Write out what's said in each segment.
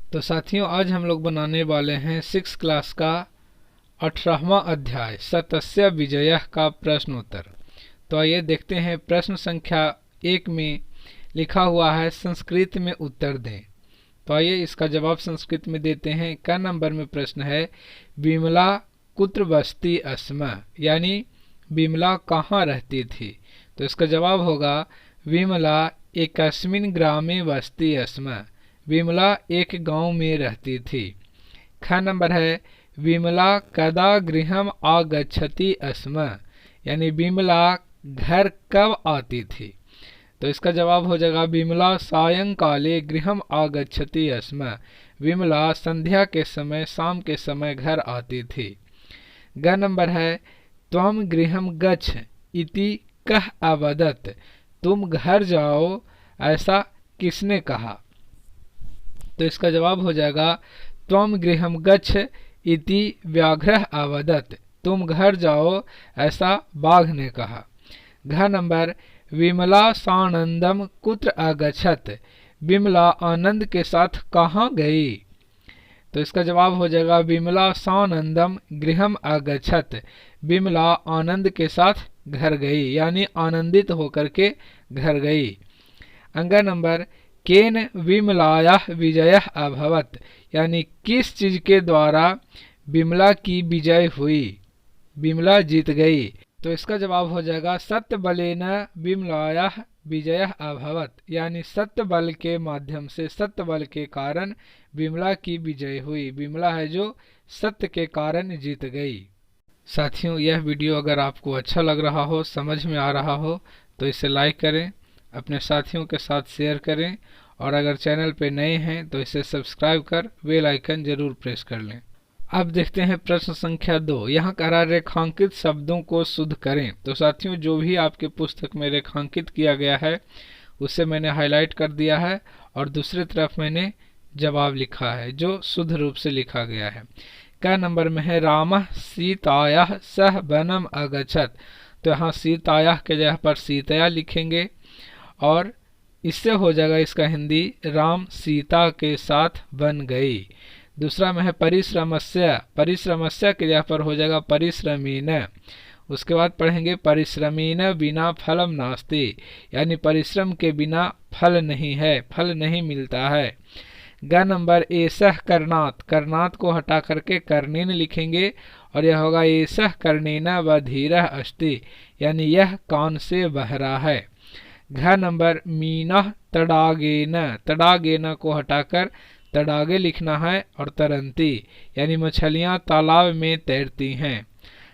तो साथियों, आज हम लोग बनाने वाले हैं 6 क्लास का 18वां अध्याय सतस्य विजयः का प्रश्न उत्तर। तो आइए देखते हैं। प्रश्न संख्या 1 में लिखा हुआ है संस्कृत में उत्तर दें। तो आइए इसका जवाब संस्कृत में देते हैं। क नंबर में प्रश्न है विमला कुत्र बस्ती अस्म, यानी विमला कहाँ रहती थी। तो इसका जवाब होगा विमला एकस्मिन् ग्रामे बस्ती अस्म, विमला एक गांव में रहती थी। ख नंबर है विमला कदा गृहम आगच्छति अस्म, यानी विमला घर कब आती थी। तो इसका जवाब हो जाएगा विमला सायंकाले गृहम आगच्छति अस्म, विमला संध्या के समय, शाम के समय घर आती थी। ग नंबर है त्वम गृहम गच्छ इति कह अवदत्, तुम घर जाओ ऐसा किसने कहा। तो इसका जवाब हो जाएगा त्वम गृहम गच्छ इति व्याघ्रः अवदत्, तुम घर जाओ ऐसा बाघ ने कहा। घ नंबर विमला सानंदम कुत्र अगच्छत्, विमला आनंद के साथ कहाँ गई। तो इसका जवाब हो जाएगा विमला सानंदम गृहम अगच्छत्, विमला आनंद के साथ घर गई, यानी आनंदित होकर के घर गई। अंग नंबर केन विमलायाः विजयः अभवत्, यानी किस चीज के द्वारा विमला की विजय हुई, विमला जीत गई। तो इसका जवाब हो जाएगा सत्य बलेन विमलायाः विजयः अभवत्, यानी सत्य बल के माध्यम से, सत्य बल के कारण विमला की विजय हुई। विमला है जो सत्य के कारण जीत गई। साथियों, यह वीडियो अगर आपको अच्छा लग रहा हो, समझ में आ रहा हो, तो इसे लाइक करें, अपने साथियों के साथ शेयर करें, और अगर चैनल पे नए हैं तो इसे सब्सक्राइब कर बेल आइकन जरूर प्रेस कर लें। अब देखते हैं प्रश्न संख्या 2। यहाँ कह रहा रेखांकित शब्दों को शुद्ध करें। तो साथियों, जो भी आपके पुस्तक में रेखांकित किया गया है उसे मैंने हाईलाइट कर दिया है, और दूसरी तरफ मैंने जवाब लिखा है जो शुद्ध रूप से लिखा गया है। क नंबर में है रामः सीतायाः सह वनम अगच्छत्। तो यहाँ सीतायाः के जगह पर सीतया लिखेंगे, और इससे हो जाएगा इसका हिंदी राम सीता के साथ वन गई। दूसरा में है परिश्रमस्य, परिश्रमस्य के जगह पर हो जाएगा परिश्रमीन। उसके बाद पढ़ेंगे परिश्रमीन बिना फलम नास्ति, यानी परिश्रम के बिना फल नहीं है, फल नहीं मिलता है। ग नंबर एसह कर्णात, कर्णात को हटा करके कर्णेन लिखेंगे, और यह होगा एसह कर्णेन बधिरः अस्ति, यानी यह कान से बह रहा है। घ नंबर मीनः तडागेन, तडागेन को हटाकर तडागे लिखना है, और तरंती, यानी मछलियां तालाब में तैरती हैं।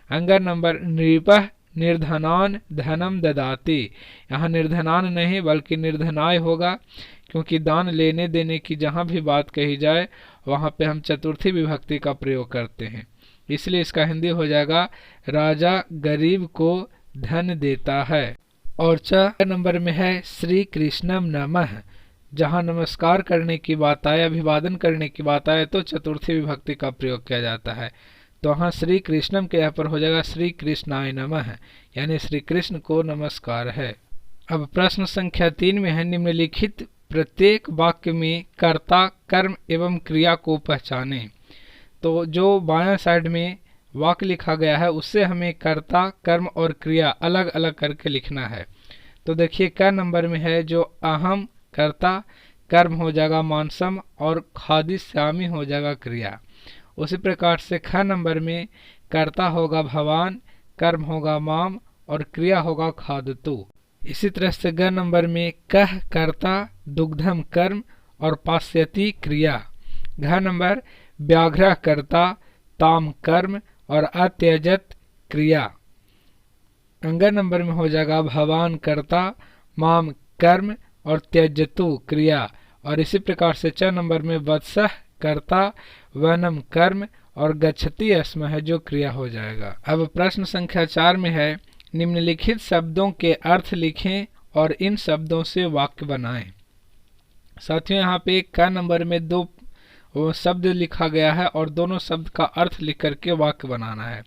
अंग नंबर नृपः निर्धनान धनम ददाति, यहाँ निर्धनान नहीं बल्कि निर्धनाय होगा, क्योंकि दान लेने देने की जहाँ भी बात कही जाए वहाँ पे हम चतुर्थी विभक्ति का प्रयोग करते हैं, इसलिए इसका हिंदी हो जाएगा राजा गरीब को धन देता है। और च नंबर में है श्री कृष्णम नमः, जहाँ नमस्कार करने की बात आए, अभिवादन करने की बात आए तो चतुर्थी विभक्ति का प्रयोग किया जाता है। तो वहाँ श्री कृष्णम के यहाँ पर हो जाएगा श्री कृष्णाय नमः, यानी श्री कृष्ण को नमस्कार है। अब प्रश्न संख्या 3 में है निम्नलिखित प्रत्येक वाक्य में कर्ता कर्म एवं क्रिया को पहचाने। तो जो बायां साइड में वाक्य लिखा गया है उससे हमें कर्ता कर्म और क्रिया अलग अलग करके लिखना है। तो देखिए क नंबर में है जो अहम कर्ता, कर्म हो जाएगा मानसम, और खादिष्यामि हो जाएगा क्रिया। उसी प्रकार से ख नंबर में कर्ता होगा भवान, कर्म होगा माम, और क्रिया होगा खादतु। इसी तरह से ग नंबर में कह कर्ता, दुग्धम कर्म, और पास्यति क्रिया। घ नंबर व्याघ्र कर्ता, ताम कर्म, और अत्यजत क्रिया। अंग नंबर में हो जाएगा भवान कर्ता, माम कर्म, और त्यजतु क्रिया। और इसी प्रकार से च नंबर में वत्सः कर्ता, वनम कर्म, और गच्छति अस्म है जो क्रिया हो जाएगा। अब प्रश्न संख्या 4 में है निम्नलिखित शब्दों के अर्थ लिखें और इन शब्दों से वाक्य बनाएं। साथियों, यहाँ पे क नंबर में 2 शब्द लिखा गया है और दोनों शब्द का अर्थ लिख करके वाक्य बनाना है।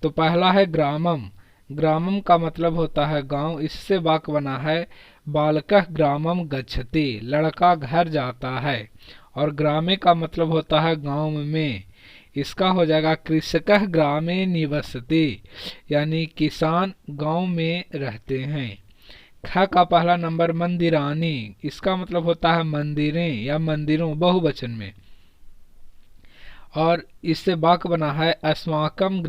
तो पहला है ग्रामम, ग्रामम का मतलब होता है गांव, इससे वाक्य बना है बालकः ग्रामम गच्छति, लड़का घर जाता है। और ग्रामे का मतलब होता है गांव में। इसका हो जाएगा कृषकः ग्रामे निवसति, यानी किसान गांव में रहते हैं। ख का पहला नंबर मंदिरानी, इसका मतलब होता है मंदिरें या मंदिरों, बहुवचन में। और इससे वाक्य बना है अस्माकं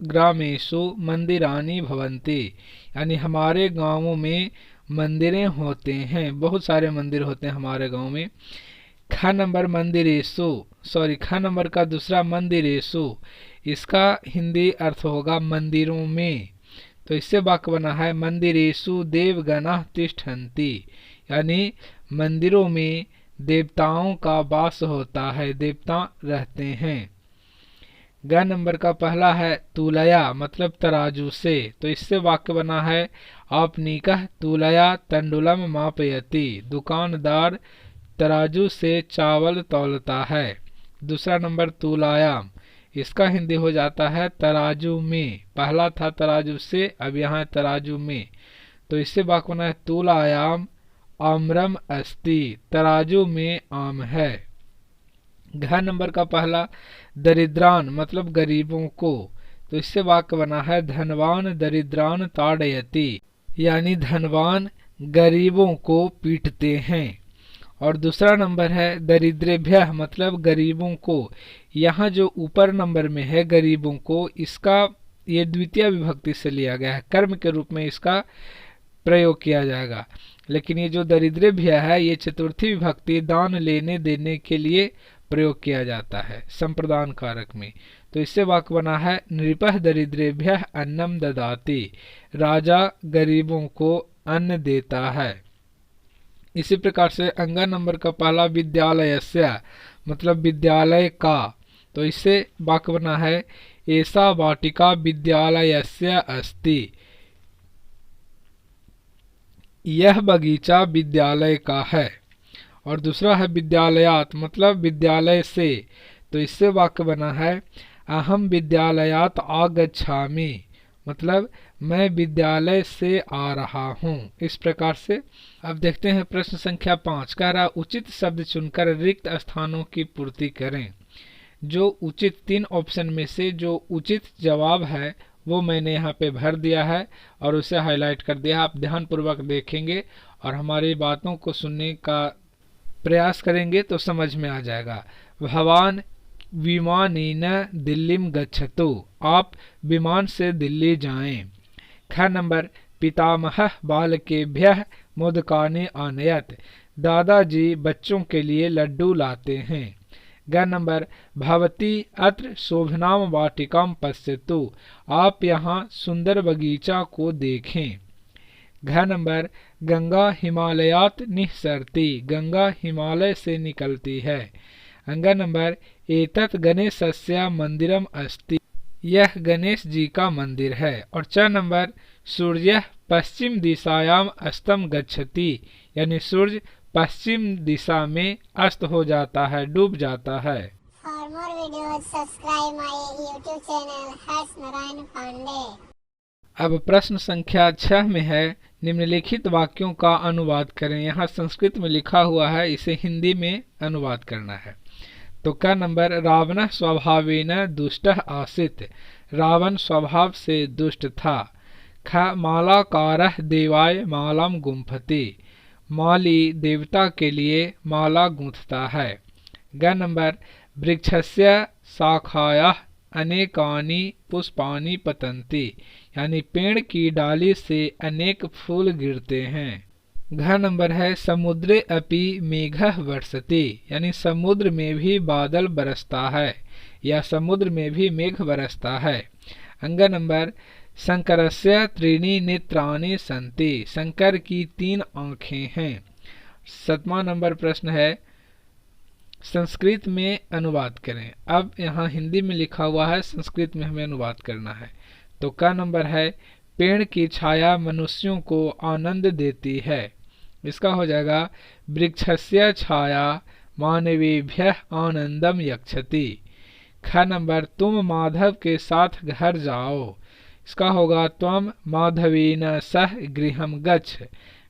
ग्रामेषु मंदिरानि भवन्ति, यानी हमारे गांवों में मंदिरें होते हैं, बहुत सारे मंदिर होते हैं हमारे गांव में। ख नंबर ख नंबर का दूसरा मंदिरेषु, इसका हिंदी अर्थ होगा मंदिरों में। तो इससे वाक्य बना है मंदिरेषु देवगणाः तिष्ठन्ति, यानी मंदिरों में देवताओं का वास होता है, देवता रहते हैं। ग नंबर का पहला है तुलया, मतलब तराजू से। तो इससे वाक्य बना है आपनीकः तुलया तंडुलम मापयति, दुकानदार तराजू से चावल तौलता है। दूसरा नंबर तुलायाम, इसका हिंदी हो जाता है तराजू में। पहला था तराजू से, अब यहाँ तराजू में। तो इससे वाक्य बना है तुलायाम आम्रम अस्ति, तराजू में आम है। घ नंबर का पहला दरिद्रान, मतलब गरीबों को। तो इससे वाक्य बना है धनवान दरिद्रान ताड़यति, यानी धनवान गरीबों को पीटते हैं। और दूसरा नंबर है दरिद्रेभ्यः, मतलब गरीबों को। यहाँ जो ऊपर नंबर में है गरीबों को, इसका ये द्वितीय विभक्ति से लिया गया है, कर्म के रूप में इसका प्रयोग किया जाएगा। लेकिन ये जो दरिद्रेभ्यः है, ये चतुर्थी विभक्ति दान लेने देने के लिए प्रयोग किया जाता है संप्रदान कारक में। तो इससे वाक्य बना है नृपः दरिद्रेभ्यः अन्नम ददाति, राजा गरीबों को अन्न देता है। इसी प्रकार से अंग नंबर का पहला विद्यालयस्य, मतलब विद्यालय का। तो इससे वाक्य बना है एषा वाटिका विद्यालयस्य अस्ति, यह बगीचा विद्यालय का है। और दूसरा है विद्यालयात्, मतलब विद्यालय से। तो इससे वाक्य बना है अहम विद्यालयात् आगच्छामि, मतलब मैं विद्यालय से आ रहा हूँ। इस प्रकार से अब देखते हैं प्रश्न संख्या 5। कह रहा उचित शब्द चुनकर रिक्त स्थानों की पूर्ति करें। जो उचित 3 ऑप्शन में से जो उचित जवाब है वो मैंने यहाँ पे भर दिया है और उसे हाईलाइट कर दिया। आप ध्यानपूर्वक देखेंगे और हमारी बातों को सुनने का प्रयास करेंगे तो समझ में आ जाएगा। भवान विमानेन दिल्लीम गच्छतु, आप विमान से दिल्ली जाएं। ख नंबर पितामहः बालकेभ्यः मोदकानि आनयत्, दादाजी बच्चों के लिए लड्डू लाते हैं। ग नंबर भवती अत्र शोभनाम वाटिकां पश्यतु, आप यहाँ सुंदर बगीचा को देखें। घ नंबर गंगा हिमालयात् निःसरति, गंगा हिमालय से निकलती है। अंग नंबर एतत् गणेशस्य मंदिरम अस्ति, यह गणेश जी का मंदिर है। और च नंबर सूर्य पश्चिम दिशायाम अस्तम गच्छति, यानी सूर्य पश्चिम दिशा में अस्त हो जाता है, डूब जाता है। For more videos, subscribe my YouTube channel हर्ष नारायण पांडे। अब प्रश्न संख्या 6 में है निम्नलिखित वाक्यों का अनुवाद करें। यहाँ संस्कृत में लिखा हुआ है, इसे हिंदी में अनुवाद करना है। तो क नंबर रावणः स्वभावेन दुष्टः आसीत्, रावण स्वभाव से दुष्ट था। ख मालाकारः देवाय मालाम गुंफति, माली देवता के लिए माला गूंथता है। ग नंबर वृक्षस्य शाखायाः अनेकानि पुष्पानि पतन्ति, यानी पेड़ की डाली से अनेक फूल गिरते हैं। घ नंबर है समुद्रे अपि मेघः वर्षति, यानी समुद्र में भी बादल बरसता है या समुद्र में भी मेघ बरसता है। अंग नंबर शंकरस्य त्रीणि नेत्राणि सन्ति, शंकर की 3 आंखें हैं। 7वां नंबर प्रश्न है संस्कृत में अनुवाद करें। अब यहाँ हिंदी में लिखा हुआ है, संस्कृत में हमें अनुवाद करना है। तो क नंबर है पेड़ की छाया मनुष्यों को आनंद देती है, इसका हो जाएगा वृक्षस्य छाया मानवेभ्यः आनंदम यक्षति। ख नंबर तुम माधव के साथ घर जाओ, इसका होगा त्वम माधवेन सह गृहम गच्छ।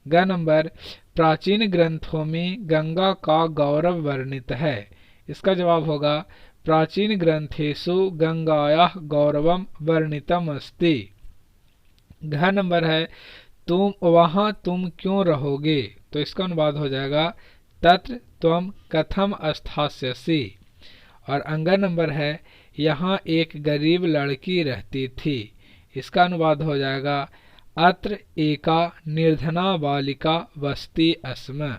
ग नंबर प्राचीन ग्रंथों में गंगा का गौरव वर्णित है? इसका जवाब होगा प्राचीन ग्रंथेषु गंगायाः गौरवम वर्णितम अस्ति। घ नंबर है तुम वहां तुम क्यों रहोगे? तो इसका अनुवाद हो जाएगा तत्र त्वम कथम स्थास्यसि। और अंग नंबर है यहाँ एक गरीब लड़की रहती थी। इसका अनुवाद हो जाएगा अत्र एका निर्धना बालिका वसति अस्म।